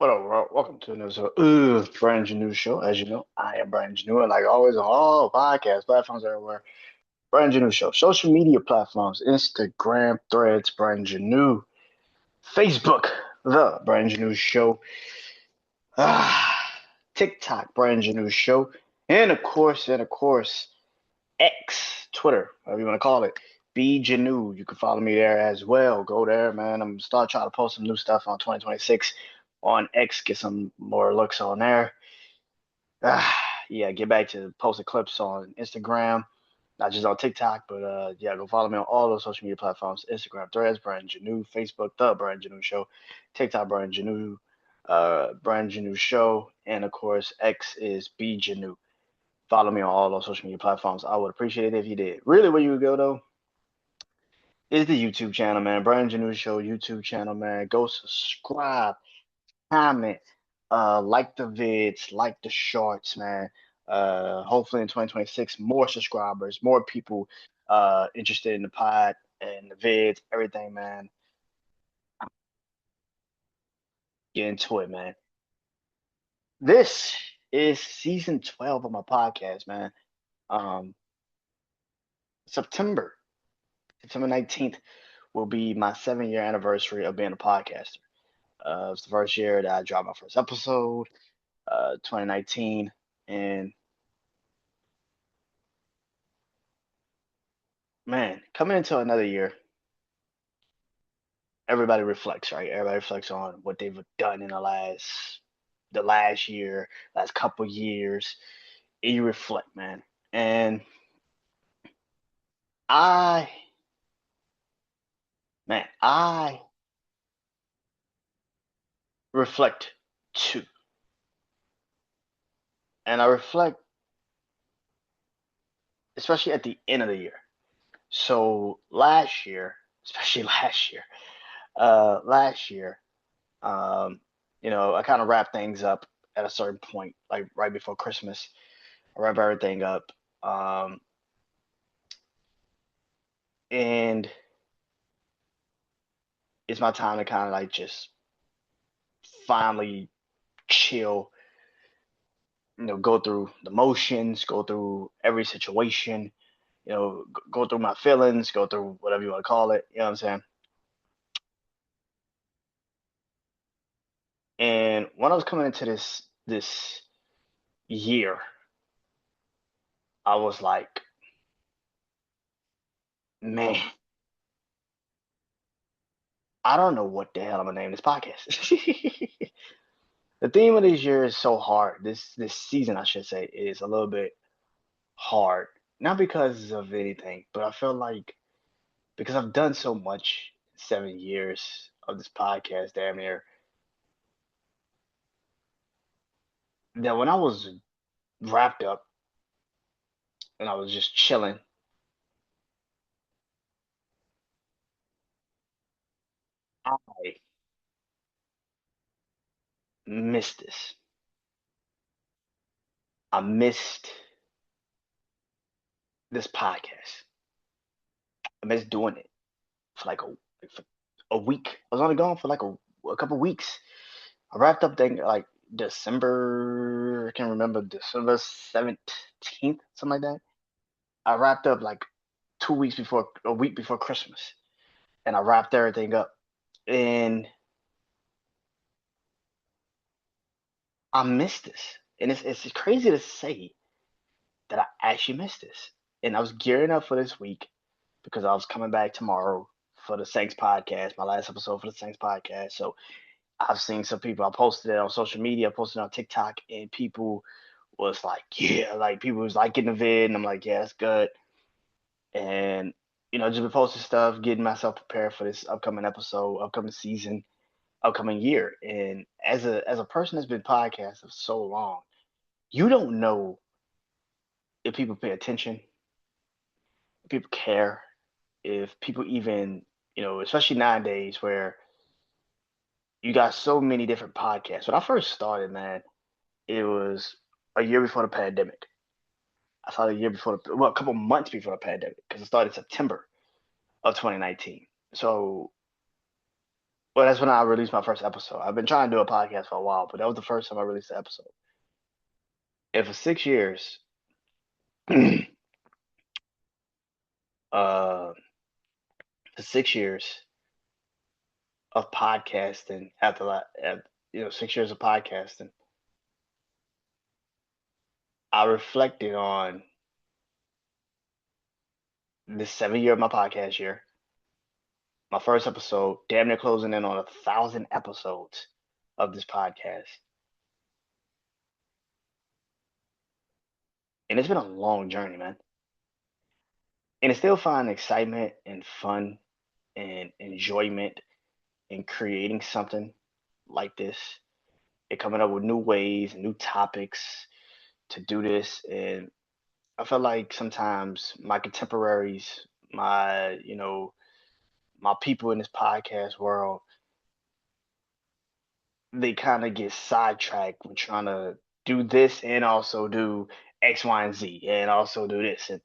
What up, bro? Welcome to another Brand New Show. As you know, I am Brandon Janeu, and like always on all podcast platforms everywhere, Brandon Janeu Show. Social media platforms, Instagram, Threads, Brandon Janeu, Facebook, The Brandon Janeu Show, TikTok, Brandon Janeu Show, and of course, X, Twitter, whatever you want to call it, B Janeu. You can follow me there as well. Go there, man. I'm gonna start trying to post some new stuff on 2026 on X, get some more looks on there. Yeah, get back to posting clips on Instagram, not just on TikTok, but yeah, go follow me on all those social media platforms: Instagram, Threads, Brandon Janeu, Facebook, The Brandon Janeu Show, TikTok, Brandon Janeu, Brandon Janeu Show, and of course, X is B Janeu. Follow me on all those social media platforms. I would appreciate it if you did. Really, where you would go though is the YouTube channel, man. Brandon Janeu Show YouTube channel, man. Go subscribe, comment, like the vids, like the shorts, man. Hopefully in 2026, more subscribers, more people interested in the pod and the vids, everything, man. Get into it, man. This is season 12 of my podcast, man. Um, September, September 19th will be my 7 year anniversary of being a podcaster. It's the first year that I dropped my first episode, 2019, and man, coming into another year, everybody reflects, right? Everybody reflects on what they've done in the last year, last couple years. And you reflect, man. And I, I reflect too. And I reflect especially at the end of the year. So last year, especially last year, um, I kind of wrapped things up at a certain point, like right before Christmas. I wrap everything up. And it's my time to kind of like just finally chill, go through the motions, go through every situation, go through my feelings, go through whatever you want to call it. You know what I'm saying? And when I was coming into this year, I was like, man, I don't know what the hell I'm gonna name this podcast. The theme of this year is so hard. This season, I should say, is a little bit hard. Not because of anything, but I feel like because I've done so much in 7 years of this podcast, damn near, that when I was wrapped up and I was just chilling, I missed this. I missed this podcast. I missed doing it for for a week. I was only gone for like a couple weeks. I wrapped up thing like December, I can't remember, December 17th, something like that. I wrapped up like 2 weeks before, a week before Christmas, and I wrapped everything up. And I missed this. And it's crazy to say that I actually missed this. And I was gearing up for this week because I was coming back tomorrow for the Saints podcast, my last episode for the Saints podcast. So I've seen some people, I posted it on social media, posted it on TikTok, and people was like, yeah, like people was liking the vid, and I'm like, yeah, that's good. And just been posting stuff, getting myself prepared for this upcoming episode, upcoming season, upcoming year. And as a person that's been podcasting for so long, you don't know if people pay attention, if people care, if people even, especially nowadays where you got so many different podcasts. When I first started, man, it was a year before the pandemic. I started a year before, a couple months before the pandemic, because it started September of 2019. So Well, that's when I released my first episode. I've been trying to do a podcast for a while, but that was the first time I released an episode. And for 6 years, uh, for 6 years of podcasting, after that, 6 years of podcasting, I reflected on this 7 year of my podcast year. My first episode, damn near closing in on 1,000 episodes of this podcast, and it's been a long journey, man. And I still find excitement and fun and enjoyment in creating something like this and coming up with new ways and new topics to do this. And I feel like sometimes my contemporaries, my people in this podcast world, they kind of get sidetracked when trying to do this and also do X, Y, and Z and also do this. And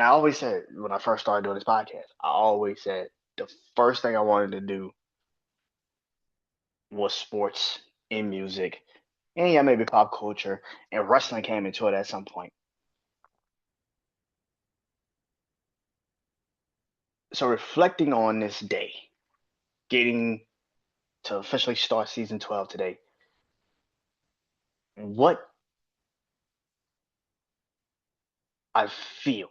I always said when I first started doing this podcast, I always said the first thing I wanted to do was sports and music. And yeah, maybe pop culture. And wrestling came into it at some point. So reflecting on this day, getting to officially start season 12 today, what I feel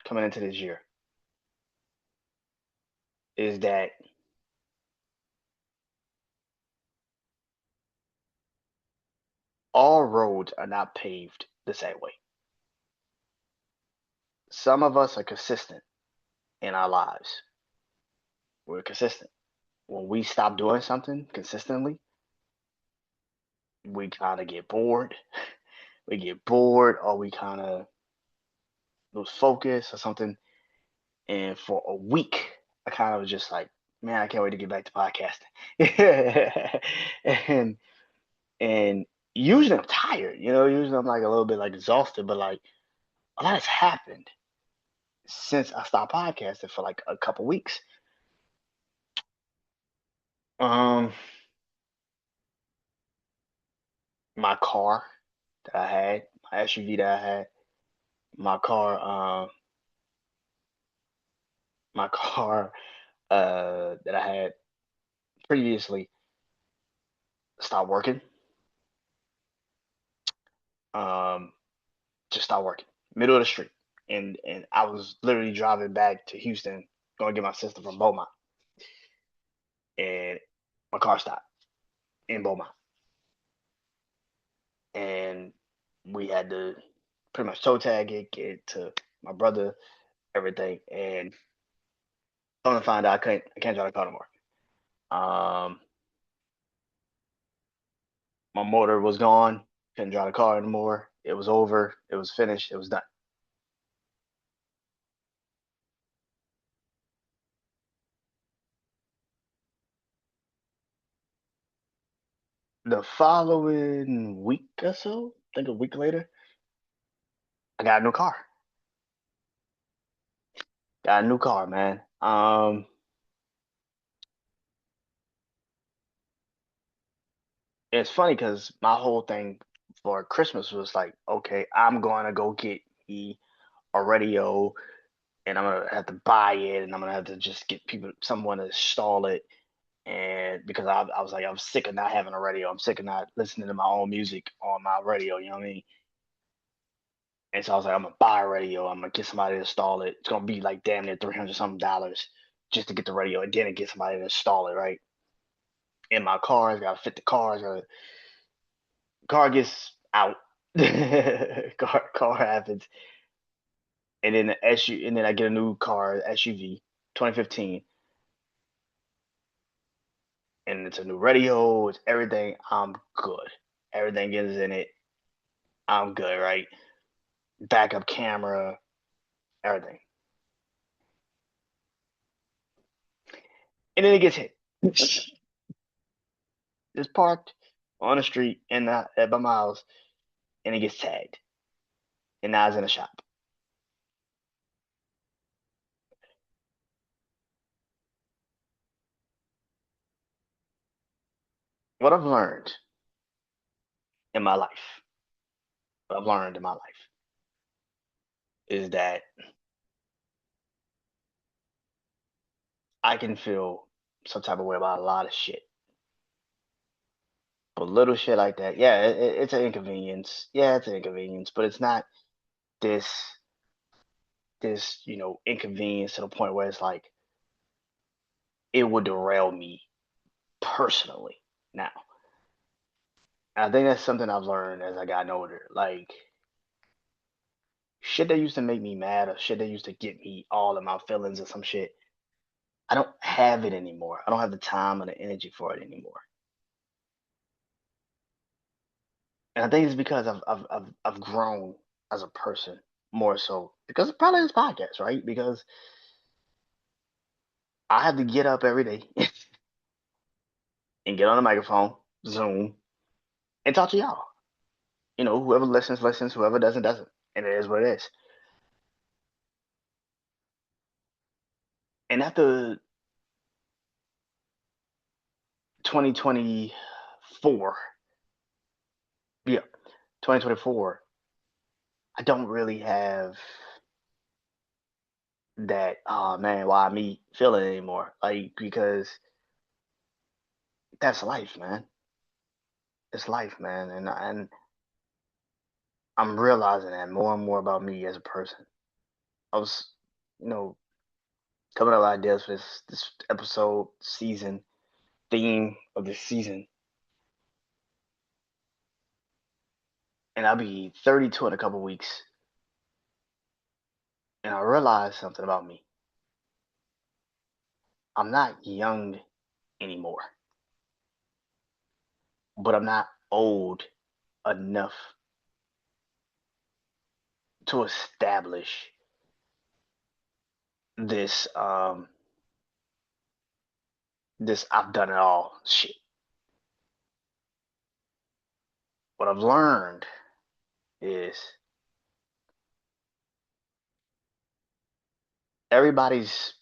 coming into this year is that all roads are not paved the same way. Some of us are consistent in our lives. We're consistent. When we stop doing something consistently, we kind of get bored. We get bored, or we kind of lose focus or something. And for a week, I kind of was just like, man, I can't wait to get back to podcasting. and and usually I'm tired, usually I'm like a little bit like exhausted, but like a lot has happened since I stopped podcasting for like a couple weeks. Um, my car that I had, my SUV that I had, my car, my car that I had previously stopped working. Um, just stopped working, middle of the street, and I was literally driving back to Houston, going to get my sister from Beaumont, and my car stopped in Beaumont, and we had to pretty much toe tag it, get it to my brother, everything, and come to find out I can't drive the car no more. Um, my motor was gone, couldn't drive the car anymore. It was over. It was finished. It was done. The following week or so, I think a week later, I got a new car. Got a new car, man. It's funny because my whole thing for Christmas was like, okay, I'm going to go get me a radio, and I'm gonna have to buy it, and I'm gonna have to just get someone to install it. And because I was like, I'm sick of not having a radio. I'm sick of not listening to my own music on my radio. You know what I mean? And so I was like, I'm gonna buy a radio. I'm gonna get somebody to install it. It's gonna be like damn near 300 something dollars just to get the radio, and then get somebody to install it right in my car. It's gotta fit the car. Car gets out. car happens, and then the SU, and then I get a new car, SUV, 2015, and it's a new radio. It's everything. I'm good. Everything is in it. I'm good, right? Backup camera, everything. And then it gets hit. It's parked on the street at my house, and it gets tagged, and now it's in a shop. What I've learned in my life, what I've learned in my life is that I can feel some type of way about a lot of shit. But little shit like that, yeah, it's an inconvenience. Yeah, it's an inconvenience, but it's not this inconvenience to the point where it's like it would derail me personally. Now, I think that's something I've learned as I gotten older. Like shit that used to make me mad or shit that used to get me all in my feelings or some shit. I don't have it anymore. I don't have the time or the energy for it anymore. And I think it's because I've grown as a person more so because of probably this podcast, right? Because I have to get up every day and get on the microphone, Zoom, and talk to y'all. Whoever listens, listens. Whoever doesn't, doesn't. And it is what it is. And after 2024, yeah, 2024, I don't really have that, oh man, why me feeling anymore. Like, because that's life, man. It's life, man. And I'm realizing that more and more about me as a person. I was, you know, coming up with ideas for this episode, season, theme of this season. And I'll be 32 in a couple weeks. And I realized something about me. I'm not young anymore, but I'm not old enough to establish this I've done it all shit. What I've learned is everybody's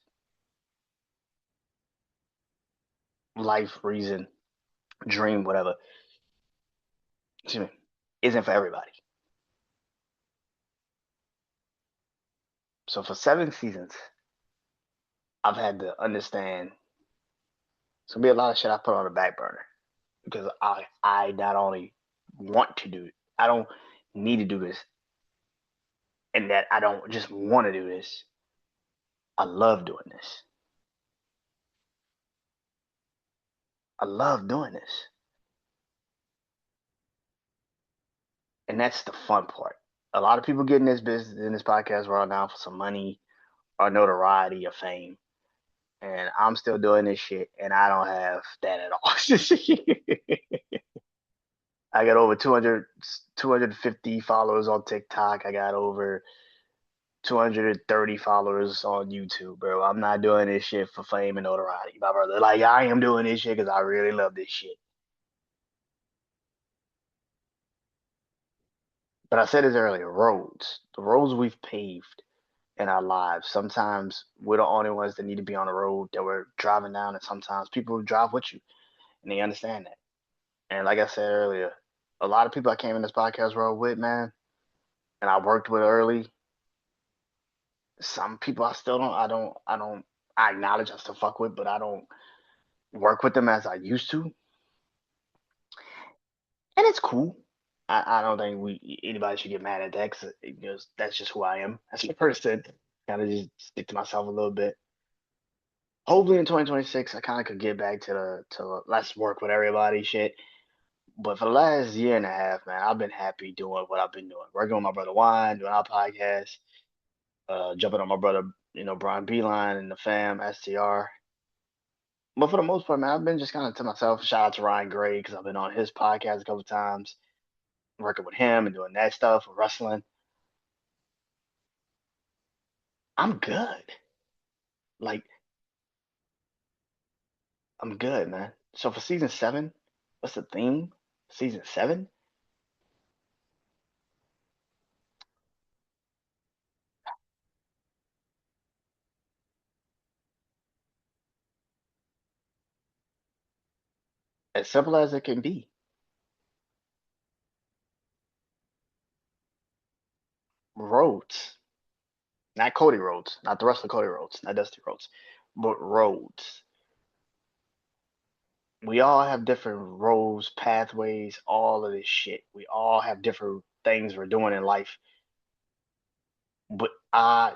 life, reason, dream, whatever, excuse me, isn't for everybody. So for 7 seasons, I've had to understand it's gonna be a lot of shit I put on the back burner because I not only want to do it, I don't need to do this, and that I don't just want to do this. I love doing this. I love doing this, and that's the fun part. A lot of people get in this business in this podcast world now for some money or notoriety or fame, and I'm still doing this shit, and I don't have that at all. I got over 250 followers on TikTok. I got over 230 followers on YouTube, bro. I'm not doing this shit for fame and notoriety, my brother. Like, I am doing this shit because I really love this shit. But I said this earlier, the roads we've paved in our lives. Sometimes we're the only ones that need to be on the road that we're driving down, and sometimes people drive with you, and they understand that. And like I said earlier, a lot of people I came in this podcast world with, man, and I worked with early. Some people I still don't. I don't. I acknowledge I still fuck with, but I don't work with them as I used to, and it's cool. I don't think anybody should get mad at that because that's just who I am as a person. Kind of just stick to myself a little bit. Hopefully in 2026, I kind of could get back to the let's work with everybody shit. But for the last year and a half, man, I've been happy doing what I've been doing. Working with my brother Juan, doing our podcast, jumping on my brother, Brian Beeline and the fam, STR. But for the most part, man, I've been just kind of to myself. Shout out to Ryan Gray because I've been on his podcast a couple times, working with him and doing that stuff, wrestling. I'm good. Like, I'm good, man. So for season 7, what's the theme? Season 7? As simple as it can be. Roads. Not Cody Rhodes, not the rest of Cody Rhodes, not Dusty Rhodes, but roads. We all have different roads, pathways, all of this shit. We all have different things we're doing in life. But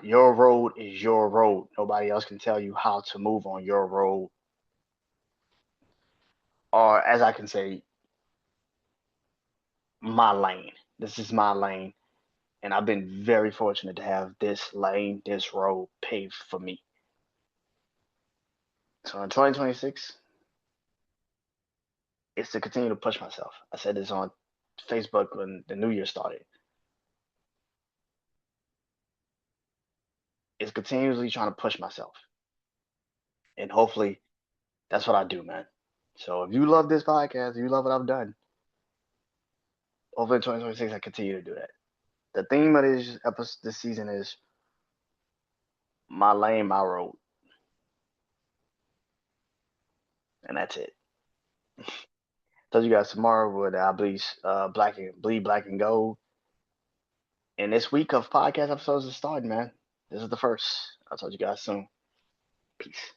your road is your road. Nobody else can tell you how to move on your road. Or as I can say, my lane. This is my lane. And I've been very fortunate to have this lane, this road paved for me. So in 2026, it's to continue to push myself. I said this on Facebook when the new year started. It's continuously trying to push myself. And hopefully that's what I do, man. So if you love this podcast, if you love what I've done, hopefully in 2026 I continue to do that. The theme of this season is my lane, my road. And that's it. Told you guys tomorrow would I bleed black and gold. And this week of podcast episodes is starting, man. This is the first. I'll talk to you guys soon. Peace.